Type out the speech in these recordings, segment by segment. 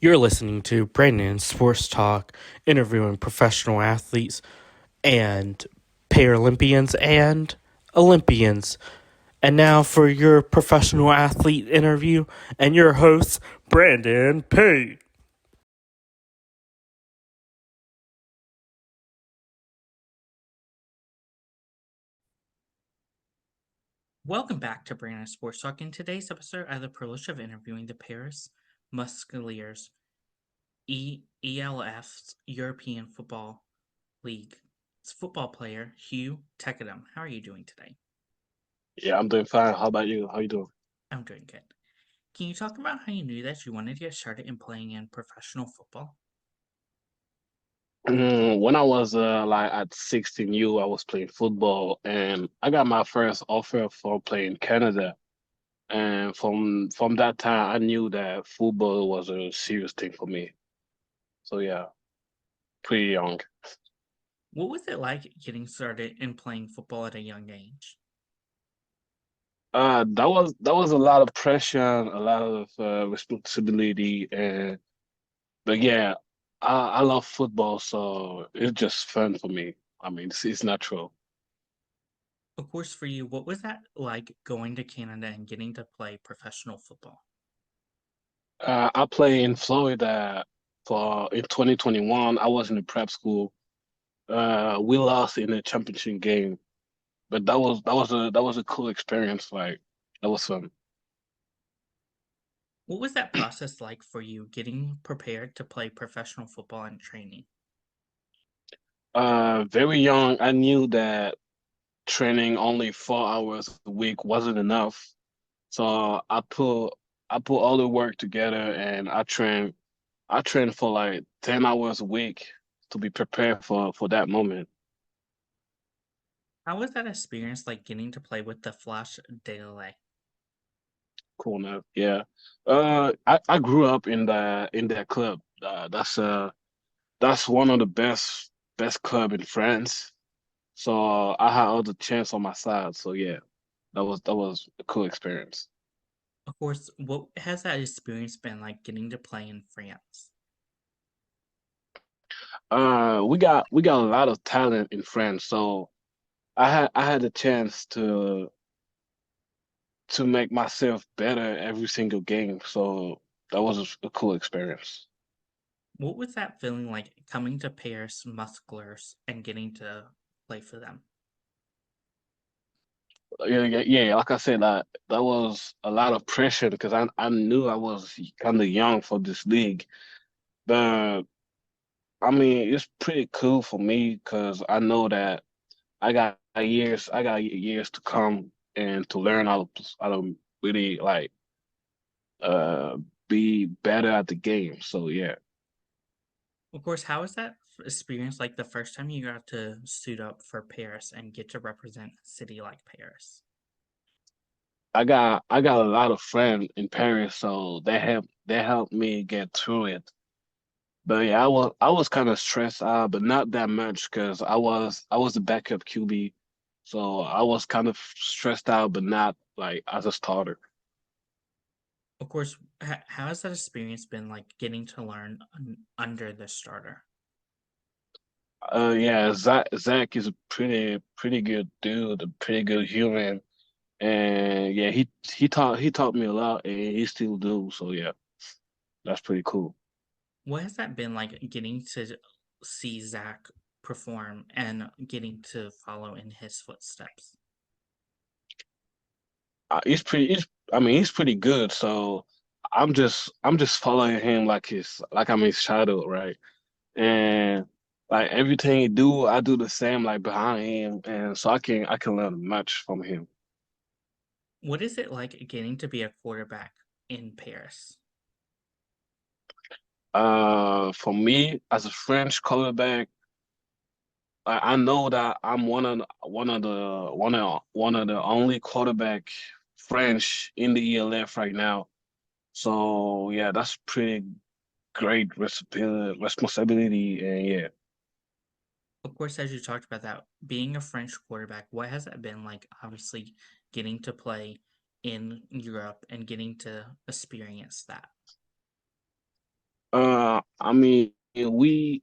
You're listening to Brandon Sports Talk, interviewing professional athletes and Paralympians and Olympians. And now for your professional athlete interview and your host, Brandon P. Welcome back to Brandon Sports Talk. In today's episode, I have the privilege of interviewing the Paris Musketeers ELF's European Football League's football player, Hugo Tekedam. How are you doing today? Yeah, I'm doing fine. How about you? How you doing? I'm doing good. Can you talk about how you knew that you wanted to get started in playing in professional football? When I was like at 16 U, I was playing football and I got my first offer for playing Canada. And from that time, I knew that football was a serious thing for me. So yeah, pretty young. What was it like getting started in playing football at a young age? That was a lot of pressure, a lot of responsibility, and but yeah, I love football, so it's just fun for me. I mean, it's natural. Of course, for you, what was that like going to Canada and getting to play professional football? I play in Florida for in 2021. I was in the prep school. We lost in the championship game, but that was a cool experience. Like that was fun. What was that process like for you getting prepared to play professional football and training? Very young, I knew that training only 4 hours a week wasn't enough. So I put all the work together and I trained for like 10 hours a week to be prepared for that moment. How was that experience like getting to play with the Flash Daily? Cool enough. Yeah. I grew up in that club. That's one of the best club in France. So I had all the chance on my side. So yeah, that was a cool experience. Of course, what has that experience been like getting to play in France? We got a lot of talent in France. So I had the chance to make myself better every single game. So that was a cool experience. What was that feeling like coming to Paris Musculars and getting to play for them? Yeah. Like I said, that was a lot of pressure because I knew I was kind of young for this league. But I mean, it's pretty cool for me because I know that I got years to come and to learn how to really like uh be better at the game. So yeah, Of course, how was that experience like the first time you got to suit up for Paris and get to represent a city like Paris? I got a lot of friends in Paris, so they helped me get through it. But yeah, I was kind of stressed out, but not that much because I was the backup QB, so I was kind of stressed out, but not like as a starter. Of course, how has that experience been like getting to learn under the starter? Yeah, Zach is a pretty good dude, a pretty good human, and yeah, he taught me a lot, and he still do. So yeah, that's pretty cool. What has that been like getting to see Zach perform and getting to follow in his footsteps? I mean, he's pretty good. So I'm just following him like I'm his shadow, right? And like everything he do, I do the same like behind him, and so I can learn much from him. What is it like getting to be a quarterback in Paris? For me as a French quarterback, I know that I'm one of the only quarterback French in the ELF right now. So yeah, that's pretty great responsibility, and yeah. Of course, as you talked about that, being a French quarterback, what has that been like? Obviously, getting to play in Europe and getting to experience that. I mean, we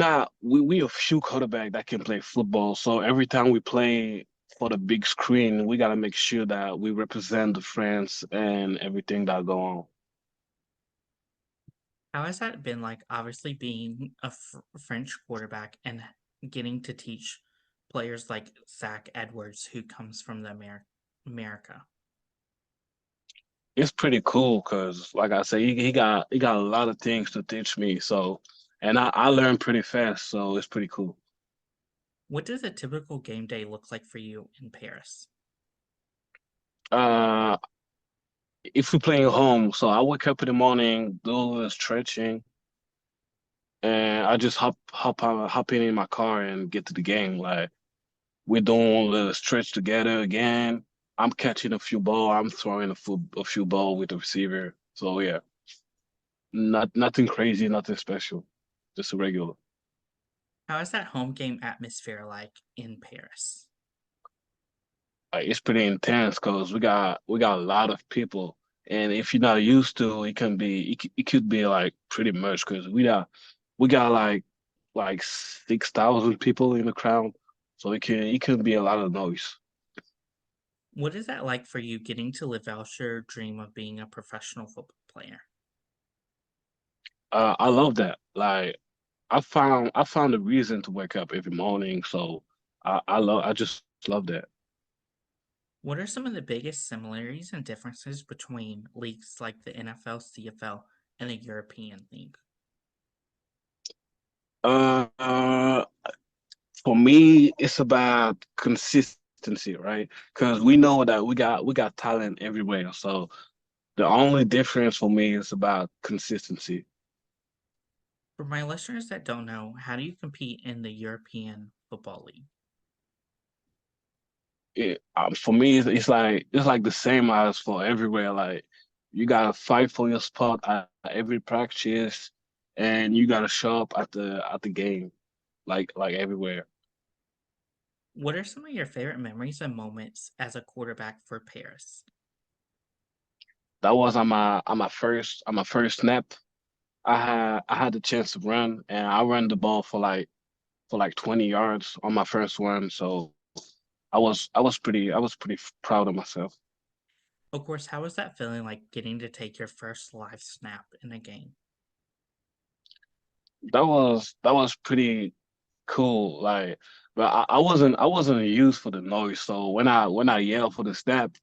a few quarterback that can play football. So every time we play for the big screen, we gotta make sure that we represent the France and everything that go on. How has that been like, obviously being a French quarterback and getting to teach players like Zach Edwards, who comes from the America? It's pretty cool because, like I say, he got a lot of things to teach me. So, and I learn pretty fast, so it's pretty cool. What does a typical game day look like for you in Paris? Uh, if we playing home, so I wake up in the morning, do a little stretching, and I just hop in my car and get to the game. Like we're doing the stretch together again. I'm catching a few ball. I'm throwing a few ball with the receiver. So yeah, nothing crazy, nothing special, just a regular. How is that home game atmosphere like in Paris? Like it's pretty intense because we got a lot of people, and if you're not used to, it could be like pretty much because we got like 6,000 people in the crowd, so it can be a lot of noise. What is that like for you getting to live out your dream of being a professional football player? I love that. Like I found a reason to wake up every morning, so I just love that. What are some of the biggest similarities and differences between leagues like the NFL, CFL, and the European League? Uh, for me, it's about consistency, right? Because we know that we got talent everywhere. So the only difference for me is about consistency. For my listeners that don't know, how do you compete in the European Football League? For me, it's like the same as for everywhere. Like you gotta fight for your spot at every practice, and you gotta show up at the game, like everywhere. What are some of your favorite memories and moments as a quarterback for Paris? That was on my first snap. I had the chance to run, and I ran the ball for like 20 yards on my first one. So I was pretty proud of myself. Of course, how was that feeling like getting to take your first live snap in a game? That was pretty cool. Like, but I wasn't used for the noise. So when I yelled for the snap,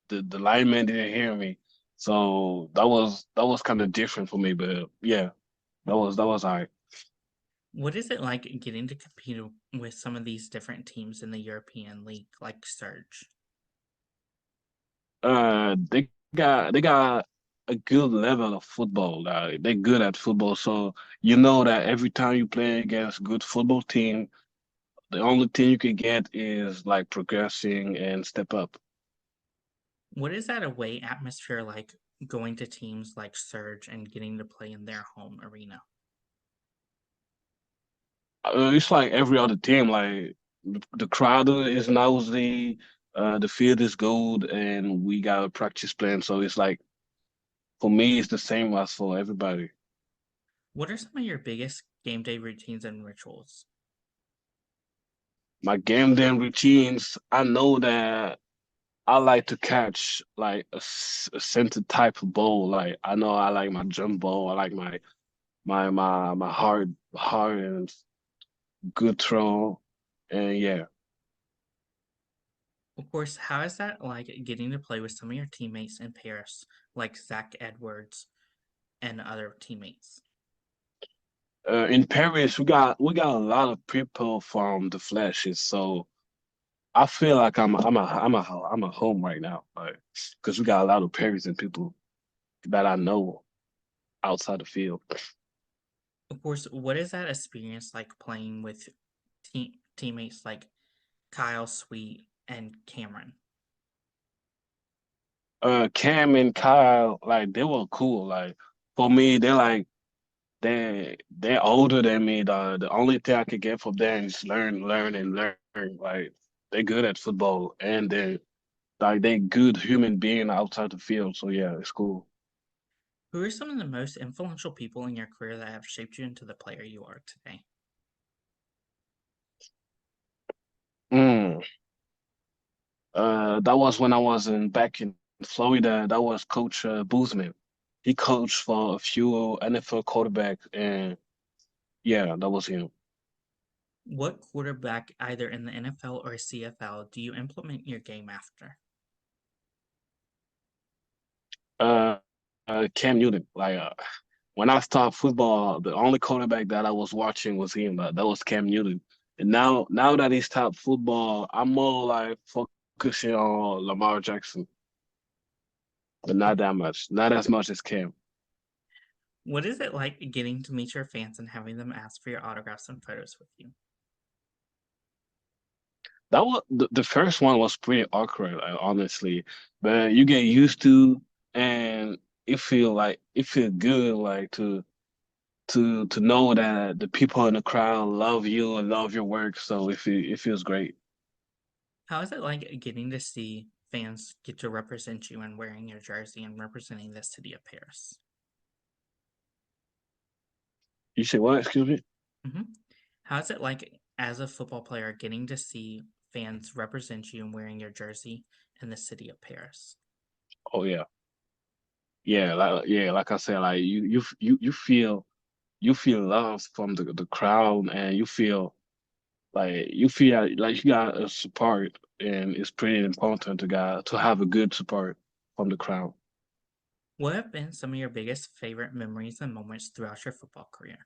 the lineman didn't hear me. So that was kind of different for me. But yeah, that was all right. What is it like getting to compete with some of these different teams in the European League, like Surge? They got a good level of football. They're good at football, so you know that every time you play against a good football team, the only thing you can get is like progressing and step up. What is that away atmosphere like going to teams like Surge and getting to play in their home arena? It's like every other team. Like the crowd is noisy, the field is good, and we got a practice plan. So it's like for me, it's the same as for everybody. What are some of your biggest game day routines and rituals? My game day routines, I know that I like to catch like a center type of ball. Like I know I like my jump ball. I like my hard and good throw. And yeah, Of course, how is that like getting to play with some of your teammates in Paris, like Zach Edwards and other teammates? in Paris we got a lot of people from the Flashes. So I feel like I'm a home right now, like because we got a lot of Parisian people that I know outside the field. Of course, what is that experience like playing with teammates like Kyle Sweet and Cameron? Cam and Kyle, like they were cool. Like for me, they're older than me. The only thing I could get from them is learn, and learn. Like they're good at football, and they're good human being outside the field. So yeah, it's cool. Who are some of the most influential people in your career that have shaped you into the player you are today? Mm. That was when I was back in Florida. That was Coach Boozman. He coached for a few NFL quarterbacks, and yeah, that was him. What quarterback, either in the NFL or CFL, do you implement your game after? Uh, Cam Newton. When I started football, the only quarterback that I was watching was him. That was Cam Newton. And now that he stopped football, I'm more like focusing on Lamar Jackson, but not that much, not as much as Cam. What is it like getting to meet your fans and having them ask for your autographs and photos with you? That was the first one was pretty awkward, honestly, but you get used to, and it feel good, like to know that the people in the crowd love you and love your work. So it feels great. How is it like getting to see fans get to represent you and wearing your jersey and representing the city of Paris? You say what? Excuse me? hmm How is it like as a football player getting to see fans represent you and wearing your jersey in the city of Paris? Oh yeah, yeah. Like I said, like you feel love from the crowd, and you feel like you got a support, and it's pretty important to have a good support from the crowd. What have been some of your biggest favorite memories and moments throughout your football career?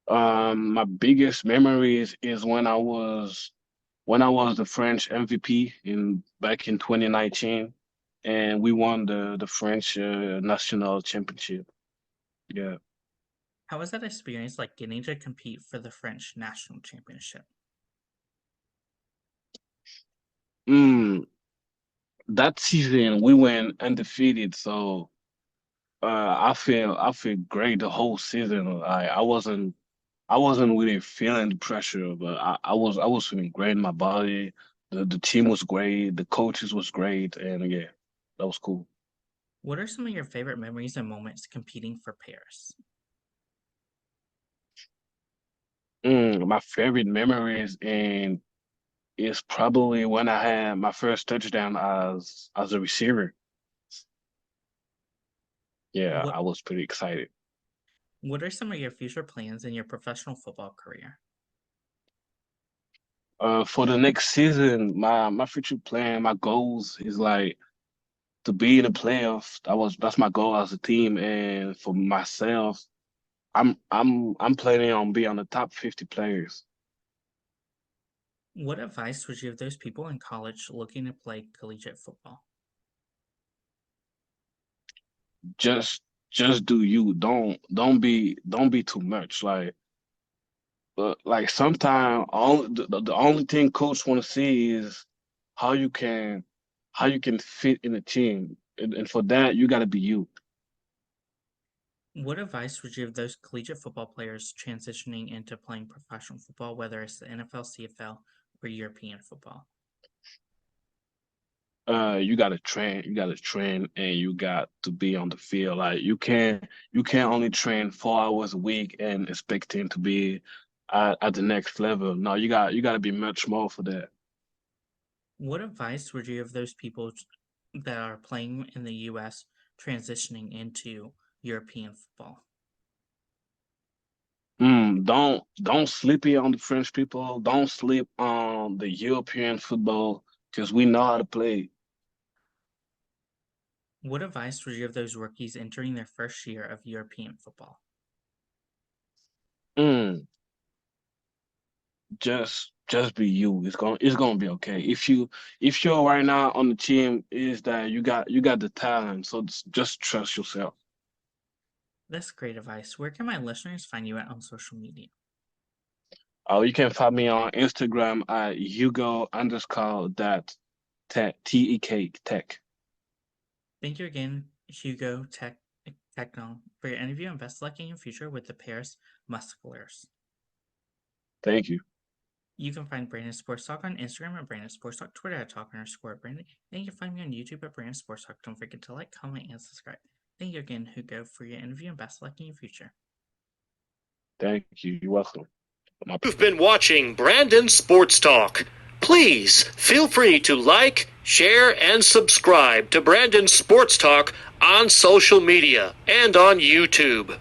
My biggest memories is when I was the French MVP in back in 2019, and we won the French national championship. Yeah. How was that experience like getting to compete for the French national championship? Mm, that season we went undefeated, so I feel great the whole season. I wasn't really feeling the pressure, but I was feeling great in my body. The team was great, the coaches was great, and yeah, that was cool. What are some of your favorite memories and moments competing for Paris? My favorite memories and is probably when I had my first touchdown as a receiver. Yeah, What I was pretty excited. What are some of your future plans in your professional football career? For the next season, my future plan, my goals is like to be in the playoffs. That's my goal as a team, and for myself, I'm planning on being on the top 50 players. What advice would you give those people in college looking to play collegiate football? Just just do you. Don't be too much. Like sometimes the only thing coach want to see is how you can how you can fit in the team, and for that you got to be you. What advice would you give those collegiate football players transitioning into playing professional football, whether it's the NFL, CFL, or European football? You got to train, and you got to be on the field. Like you can't only train 4 hours a week and expecting to be at the next level. No, you got to be much more for that. What advice would you give those people that are playing in the US transitioning into European football? Don't sleep it on the French people. Don't sleep on the European football because we know how to play. What advice would you give those rookies entering their first year of European football? Mm, just be you. It's gonna be okay. If you're right now on the team, is that you got the talent. So just trust yourself. That's great advice. Where can my listeners find you at on social media? You can find me on Instagram at Hugo underscore that Tek Tech. Thank you again, Hugo Tekedam, for your interview and best luck in your future with the Paris Musketeers. Thank you. You can find Brandon Sports Talk on Instagram at Brandon Sports Talk, Twitter at Talk_Brandon, and you can find me on YouTube at Brandon Sports Talk. Don't forget to like, comment, and subscribe. Thank you again, Hugo, for your interview, and best of luck in your future. Thank you. You're welcome. You've been watching Brandon Sports Talk. Please feel free to like, share, and subscribe to Brandon Sports Talk on social media and on YouTube.